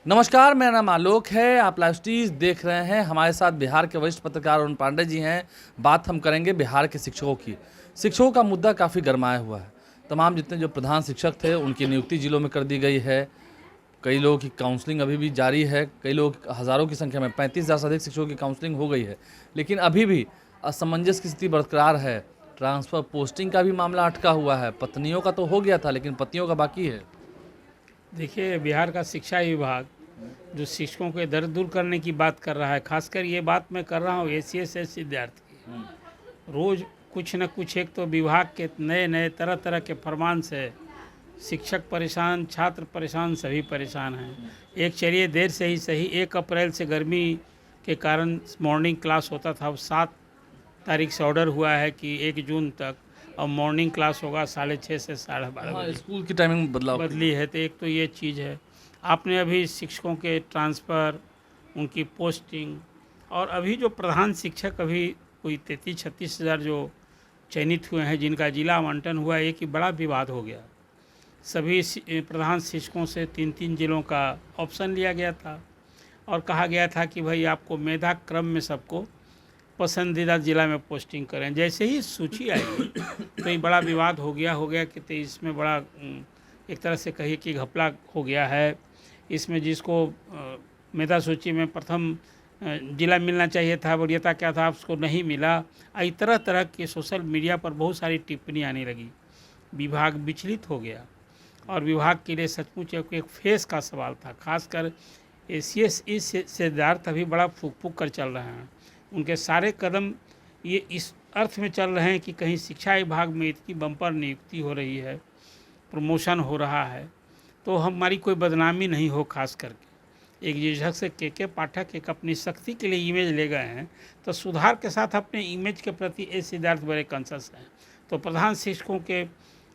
नमस्कार, मेरा नाम आलोक है। आप लाइव स्टीज देख रहे हैं। हमारे साथ बिहार के वरिष्ठ पत्रकार अरुण पांडे जी हैं। बात हम करेंगे बिहार के शिक्षकों की। शिक्षकों का मुद्दा काफ़ी गरमाया हुआ है। तमाम जितने जो प्रधान शिक्षक थे उनकी नियुक्ति जिलों में कर दी गई है। कई लोगों की काउंसलिंग अभी भी जारी है। कई लोग हज़ारों की संख्या में 35,000 से अधिक शिक्षकों की काउंसलिंग हो गई है, लेकिन अभी भी असमंजस की स्थिति बरकरार है। ट्रांसफ़र पोस्टिंग का भी मामला अटका हुआ है। पत्नियों का तो हो गया था, लेकिन पतियों का बाकी है। देखिए, बिहार का शिक्षा विभाग जो शिक्षकों के दर्द दूर करने की बात कर रहा है, खासकर ये बात मैं कर रहा हूँ एसीएस विद्यार्थी की। रोज़ कुछ न कुछ एक तो विभाग के नए नए तरह तरह के फरमान से शिक्षक परेशान, छात्र परेशान, सभी परेशान हैं। एक चलिए देर से ही सही, 1 अप्रैल से गर्मी के कारण मॉर्निंग क्लास होता था, अब 7 तारीख से ऑर्डर हुआ है कि 1 जून तक अब मॉर्निंग क्लास होगा 6:30 से 12:30 बजे। स्कूल की टाइमिंग बदली है, तो एक तो ये चीज़ है। आपने अभी शिक्षकों के ट्रांसफ़र, उनकी पोस्टिंग और अभी जो प्रधान शिक्षक अभी कोई 33-36 हज़ार जो चयनित हुए हैं, जिनका जिला आवंटन हुआ, एक ही बड़ा विवाद हो गया। सभी प्रधान शिक्षकों से 3-3 जिलों का ऑप्शन लिया गया था और कहा गया था कि भाई आपको मेधा क्रम में सबको पसंदीदा ज़िला में पोस्टिंग करें। जैसे ही सूची आई तो ये बड़ा विवाद हो गया कि तो इसमें बड़ा एक तरह से कहिए कि घपला हो गया है। इसमें जिसको मेधा सूची में प्रथम जिला मिलना चाहिए था, वरीयता क्या था, उसको नहीं मिला। तरह तरह के सोशल मीडिया पर बहुत सारी टिप्पणी आने लगी। विभाग विचलित हो गया और विभाग के लिए सचमुच एक फेस का सवाल था। खासकर एसीएस सिद्धार्थ अभी बड़ा फूक फूक कर चल रहे हैं। उनके सारे कदम ये इस अर्थ में चल रहे हैं कि कहीं शिक्षा विभाग में इतनी बम्पर नियुक्ति हो रही है, प्रमोशन हो रहा है, तो हमारी कोई बदनामी नहीं हो। खास करके एक झिझक से के पाठक एक अपनी शक्ति के लिए इमेज ले गए हैं, तो सुधार के साथ अपने इमेज के प्रति ए सिद्धार्थ बड़े कॉन्शस हैं। तो प्रधान शिक्षकों के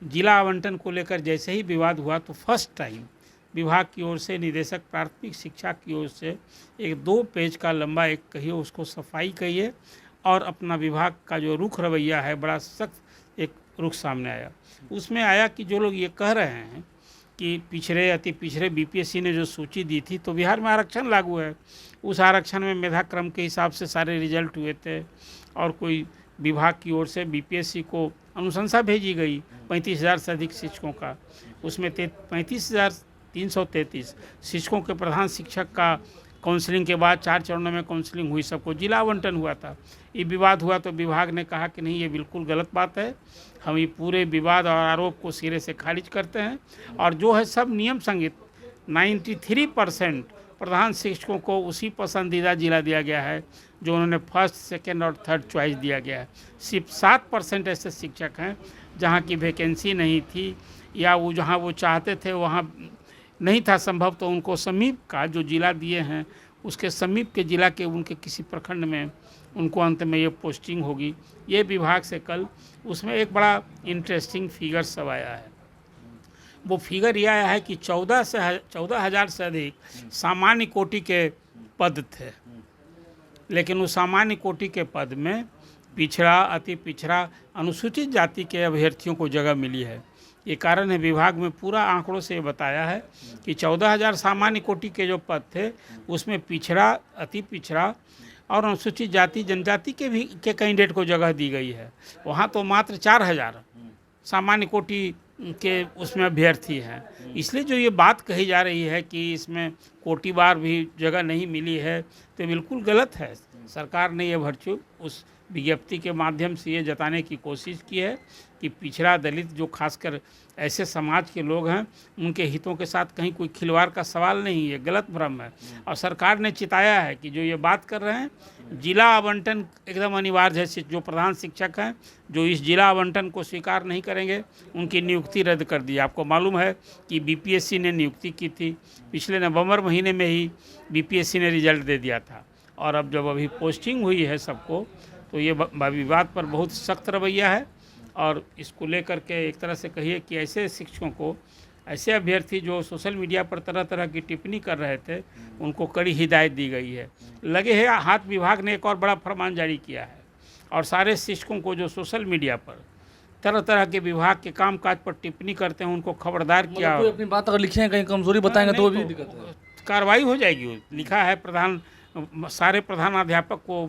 जिला आवंटन को लेकर जैसे ही विवाद हुआ तो फर्स्ट टाइम विभाग की ओर से, निदेशक प्राथमिक शिक्षा की ओर से एक 2 पेज का लंबा एक कहिए उसको सफाई कहिए और अपना विभाग का जो रुख रवैया है, बड़ा सख्त एक रुख सामने आया। उसमें आया कि जो लोग ये कह रहे हैं कि पिछड़े अति पिछड़े बीपीएससी ने जो सूची दी थी, तो बिहार में आरक्षण लागू है। उस आरक्षण में मेधा क्रम के हिसाब से सारे रिजल्ट हुए थे और कोई विभाग की ओर से बीपीएससी को अनुशंसा भेजी गई 35,000 से अधिक शिक्षकों का। उसमें 35,333 शिक्षकों के प्रधान शिक्षक का काउंसलिंग के बाद 4 चरणों में काउंसलिंग हुई, सबको जिला आवंटन हुआ था। ये विवाद हुआ तो विभाग ने कहा कि नहीं, ये बिल्कुल गलत बात है, हम ये पूरे विवाद और आरोप को सिरे से खारिज करते हैं और जो है सब नियम संगत 93% प्रधान शिक्षकों को उसी पसंदीदा जिला दिया गया है जो उन्होंने फर्स्ट, सेकेंड और थर्ड चॉइस दिया गया है। सिर्फ 7% ऐसे शिक्षक हैं जहाँ की वैकेंसी नहीं थी या वो जहाँ वो चाहते थे वहाँ नहीं था संभव, तो उनको समीप का जो जिला दिए हैं उसके समीप के जिला के उनके किसी प्रखंड में उनको अंत में ये पोस्टिंग होगी। ये विभाग से कल उसमें एक बड़ा इंटरेस्टिंग फिगर सब आया है। वो फिगर ये आया है कि 14,000 से अधिक सामान्य कोटि के पद थे, लेकिन उस सामान्य कोटि के पद में पिछड़ा, अति पिछड़ा, अनुसूचित जाति के अभ्यर्थियों को जगह मिली है। ये कारण है, विभाग में पूरा आंकड़ों से बताया है कि 14,000 सामान्य कोटि के जो पद थे उसमें पिछड़ा, अति पिछड़ा और अनुसूचित जाति जनजाति के कैंडिडेट को जगह दी गई है। वहाँ तो मात्र 4,000 सामान्य कोटि के उसमें अभ्यर्थी हैं। इसलिए जो ये बात कही जा रही है कि इसमें कोटिवार भी जगह नहीं मिली है, तो बिल्कुल गलत है। सरकार ने ये भरचूक उस विज्ञप्ति के माध्यम से ये जताने की कोशिश की है कि पिछड़ा, दलित, जो खासकर ऐसे समाज के लोग हैं, उनके हितों के साथ कहीं कोई खिलवाड़ का सवाल नहीं है, गलत भ्रम है। और सरकार ने चिताया है कि जो ये बात कर रहे हैं, जिला आवंटन एकदम अनिवार्य है। जो प्रधान शिक्षक हैं जो इस जिला आवंटन को स्वीकार नहीं करेंगे, उनकी नियुक्ति रद्द कर दी। आपको मालूम है कि बीपीएससी ने नियुक्ति की थी, पिछले नवंबर महीने में ही बीपीएससी ने रिजल्ट दे दिया था और अब जब अभी पोस्टिंग हुई है सबको, तो ये विवाद पर बहुत सख्त रवैया है। और इसको लेकर के एक तरह से कहिए कि ऐसे शिक्षकों को, ऐसे अभ्यर्थी जो सोशल मीडिया पर तरह तरह की टिप्पणी कर रहे थे, उनको कड़ी हिदायत दी गई है। लगे है हाथ, विभाग ने एक और बड़ा फरमान जारी किया है और सारे शिक्षकों को जो सोशल मीडिया पर तरह तरह के विभाग के कामकाज पर टिप्पणी करते हैं, उनको खबरदार किया। कोई अपनी बात अगर लिखे हैं, कहीं कमजोरी बताएंगे तो वो भी दिक्कत है। कार्रवाई हो जाएगी। लिखा है सारे प्रधानाध्यापक को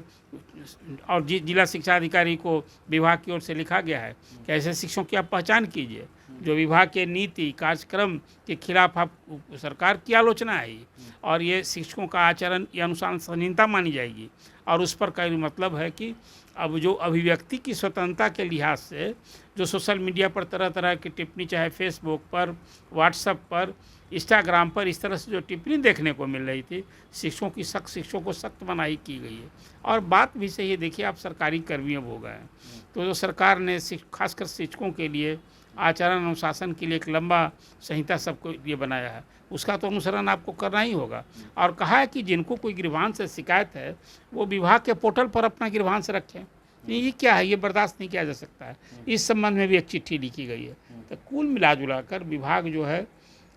और जिला शिक्षा अधिकारी को विभाग की ओर से लिखा गया है कि ऐसे शिक्षकों की आप पहचान कीजिए जो विभाग के नीति कार्यक्रम के खिलाफ आप सरकार की आलोचना है और ये शिक्षकों का आचरण ये अनुशासनहीनता मानी जाएगी। और उस पर का मतलब है कि अब जो अभिव्यक्ति की स्वतंत्रता के लिहाज से जो सोशल मीडिया पर तरह तरह की टिप्पणी, चाहे फेसबुक पर, व्हाट्सएप पर, इंस्टाग्राम पर, इस तरह से जो टिप्पणी देखने को मिल रही थी, शिक्षकों को सख्त मनाही की गई है। और बात भी सही है, देखिए आप सरकारी कर्मी अब हो गए हैं, तो जो सरकार ने खासकर शिक्षकों के लिए आचरण अनुशासन के लिए एक लंबा संहिता सबको लिए बनाया है, उसका तो अनुसरण आपको करना ही होगा। और कहा है कि जिनको कोई गृहवांश से शिकायत है वो विभाग के पोर्टल पर अपना गृहवांश रखें। ये क्या है, ये बर्दाश्त नहीं किया जा सकता है। इस संबंध में भी एक चिट्ठी लिखी गई है। तो कुल मिला जुला कर विभाग जो है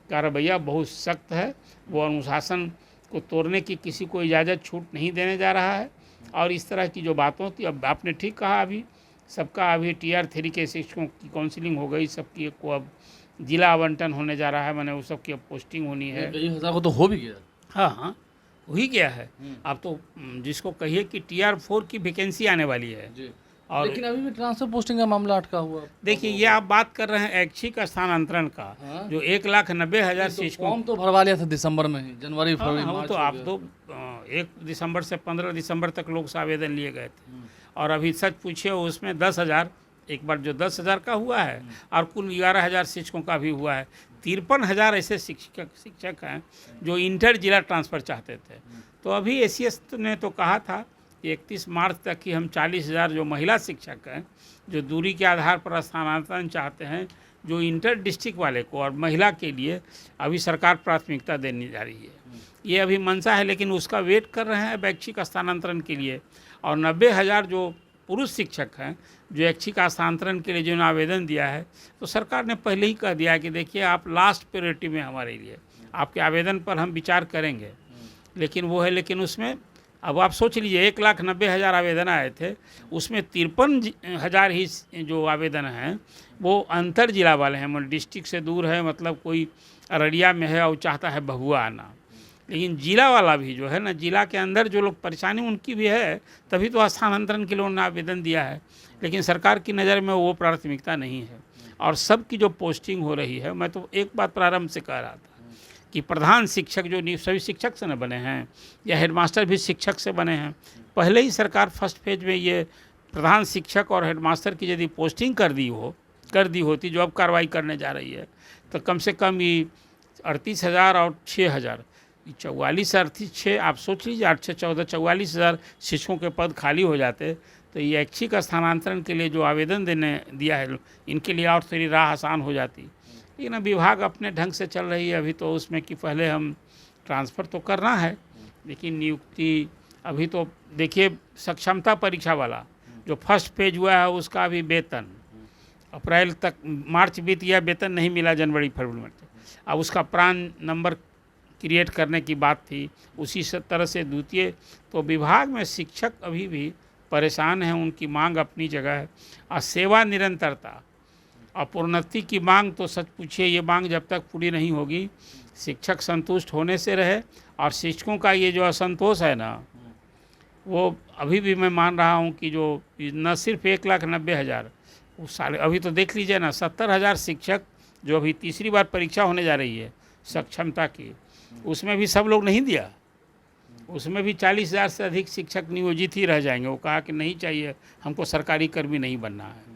का रवैया बहुत सख्त है, वो अनुशासन को तोड़ने की किसी को इजाज़त छूट नहीं देने जा रहा है। और इस तरह की जो बातों थी, अब आपने ठीक कहा, अभी सबका अभी Tier 3 के शिक्षकों की काउंसलिंग हो गई, सबकी को अब जिला आवंटन होने जा रहा है, मैंने वो सबकी अब पोस्टिंग होनी है। कई हज़ार को तो हो भी गया। हाँ हाँ, हो ही गया है। अब तो जिसको कहिए कि Tier 4 की वैकेंसी आने वाली है। जी। और लेकिन अभी भी ट्रांसफर पोस्टिंग का मामला अटका हुआ। देखिए, ये आप बात कर रहे हैं ऐच्छिक स्थानांतरण का, हाँ। जो 1,90,000 शिक्षकों फॉर्म तो भरवा लिया था दिसंबर में ही, जनवरी फरवरी हाँ, वो मार्च तो हो आप गया। तो 1 दिसंबर से 15 दिसंबर तक लोग से आवेदन लिए गए थे। और अभी सच पूछे उसमें 10,000, एक बार जो 10,000 का हुआ है और कुल 11,000 शिक्षकों का भी हुआ है। 53,000 ऐसे शिक्षक हैं जो इंटर जिला ट्रांसफ़र चाहते थे। तो अभी ACS ने तो कहा था कि 31 मार्च तक ही हम 40,000 जो महिला शिक्षक हैं जो दूरी के आधार पर स्थानांतरण चाहते हैं, जो इंटर डिस्ट्रिक्ट वाले को और महिला के लिए अभी सरकार प्राथमिकता देने जा रही है। ये अभी मंशा है, लेकिन उसका वेट कर रहे हैं ऐच्छिक स्थानांतरण के लिए। और 90,000 जो पुरुष शिक्षक हैं जो ऐच्छिक स्थानांतरण के लिए जिन्होंने आवेदन दिया है, तो सरकार ने पहले ही कह दिया है कि देखिए आप लास्ट प्रायोरिटी में हमारे लिए, आपके आवेदन पर हम विचार करेंगे। लेकिन वो है, लेकिन उसमें अब आप सोच लीजिए 1,90,000 आवेदन आए थे, उसमें 53,000 ही जो आवेदन हैं वो अंतर जिला वाले हैं, मतलब डिस्ट्रिक्ट से दूर है, मतलब कोई अररिया में है और चाहता है भभुआ आना। लेकिन जिला वाला भी जो है ना, जिला के अंदर जो लोग परेशानी उनकी भी है, तभी तो स्थानांतरण के लिए उन्होंने आवेदन दिया है। लेकिन सरकार की नज़र में वो प्राथमिकता नहीं है। और सबकी जो पोस्टिंग हो रही है, मैं तो एक बात प्रारंभ से कह रहा था कि प्रधान शिक्षक जो सभी शिक्षक से न बने हैं या हेडमास्टर भी शिक्षक से बने हैं। पहले ही सरकार फर्स्ट फेज में ये प्रधान शिक्षक और हेडमास्टर की यदि पोस्टिंग कर दी होती, जो अब कार्रवाई करने जा रही है, तो कम से कम ये 38,000 और 6,000, 44 आप सोच लीजिए, 8 से 14 44,000 शिक्षकों के पद खाली हो जाते। तो ये ऐच्छिक स्थानांतरण के लिए जो आवेदन दिया है, इनके लिए और थोड़ी राह आसान हो जाती। लेकिन विभाग अपने ढंग से चल रही है अभी तो उसमें कि पहले हम ट्रांसफ़र तो करना है, लेकिन नियुक्ति अभी तो देखिए, सक्षमता परीक्षा वाला जो फर्स्ट पेज हुआ है उसका अभी वेतन अप्रैल तक, मार्च बीत गया, वेतन नहीं मिला जनवरी फरवरी में। अब उसका प्रान नंबर क्रिएट करने की बात थी, उसी तरह से द्वितीय। तो विभाग में शिक्षक अभी भी परेशान हैं, उनकी मांग अपनी जगह है। और सेवा निरंतरता और प्रोन्नति की मांग तो सच पूछिए, ये मांग जब तक पूरी नहीं होगी, शिक्षक संतुष्ट होने से रहे। और शिक्षकों का ये जो असंतोष है ना, वो अभी भी मैं मान रहा हूँ कि जो न सिर्फ 1,90,000, उस साल अभी तो देख लीजिए ना, 70,000 शिक्षक जो अभी तीसरी बार परीक्षा होने जा रही है सक्षमता की, उसमें भी सब लोग नहीं दिया, उसमें भी 40,000 से अधिक शिक्षक नियोजित ही रह जाएंगे। वो कहा कि नहीं चाहिए, हमको सरकारी कर्मी नहीं बनना है।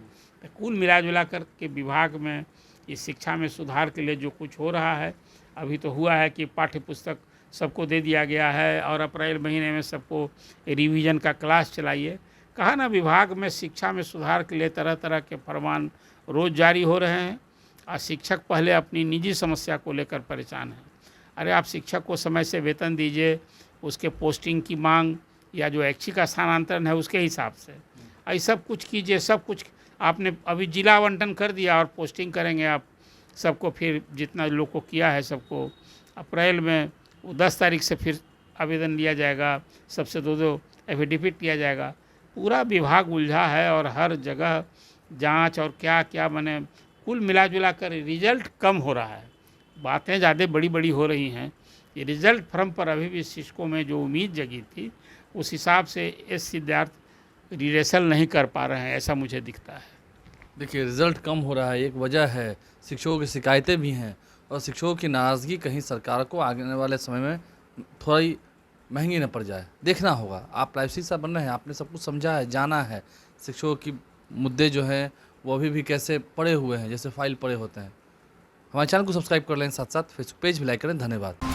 तो कुल मिला जुला कर के विभाग में इस शिक्षा में सुधार के लिए जो कुछ हो रहा है, अभी तो हुआ है कि पाठ्य पुस्तक सबको दे दिया गया है और अप्रैल महीने में सबको रिवीजन का क्लास चलाइए। कहा ना, विभाग में शिक्षा में सुधार के लिए तरह तरह के फरमान रोज़ जारी हो रहे हैं और शिक्षक पहले अपनी निजी समस्या को लेकर परेशान हैं। अरे आप शिक्षक को समय से वेतन दीजिए, उसके पोस्टिंग की मांग या जो ऐच्छिक स्थानांतरण है उसके हिसाब से ये सब कुछ कीजिए। सब कुछ आपने अभी जिला आवंटन कर दिया और पोस्टिंग करेंगे आप सबको, फिर जितना लोग को किया है सबको अप्रैल में 10 तारीख से फिर आवेदन लिया जाएगा, सबसे 2-2 एफिडेविट लिया जाएगा। पूरा विभाग उलझा है और हर जगह जांच और क्या क्या बने, कुल मिला जुला कर रिजल्ट कम हो रहा है। बातें ज़्यादा बड़ी बड़ी हो रही हैं ये रिजल्ट फॉर्म पर अभी भी शिक्षकों में जो उम्मीद जगी थी उस हिसाब से एस सिद्धार्थ रिहर्सल नहीं कर पा रहे हैं, ऐसा मुझे दिखता है। देखिए रिजल्ट कम हो रहा है, एक वजह है, शिक्षकों की शिकायतें भी हैं और शिक्षकों की नाराज़गी कहीं सरकार को आने वाले समय में थोड़ी महंगी न पड़ जाए। देखना होगा। आप लाइव सीसा बन रहे हैं, आपने सब कुछ समझा है, जाना है शिक्षकों की मुद्दे जो हैं वो अभी भी कैसे पड़े हुए हैं, जैसे फाइल पड़े होते हैं। हमारे चैनल को सब्सक्राइब कर लें, साथ साथ फेसबुक पेज भी लाइक करें। धन्यवाद।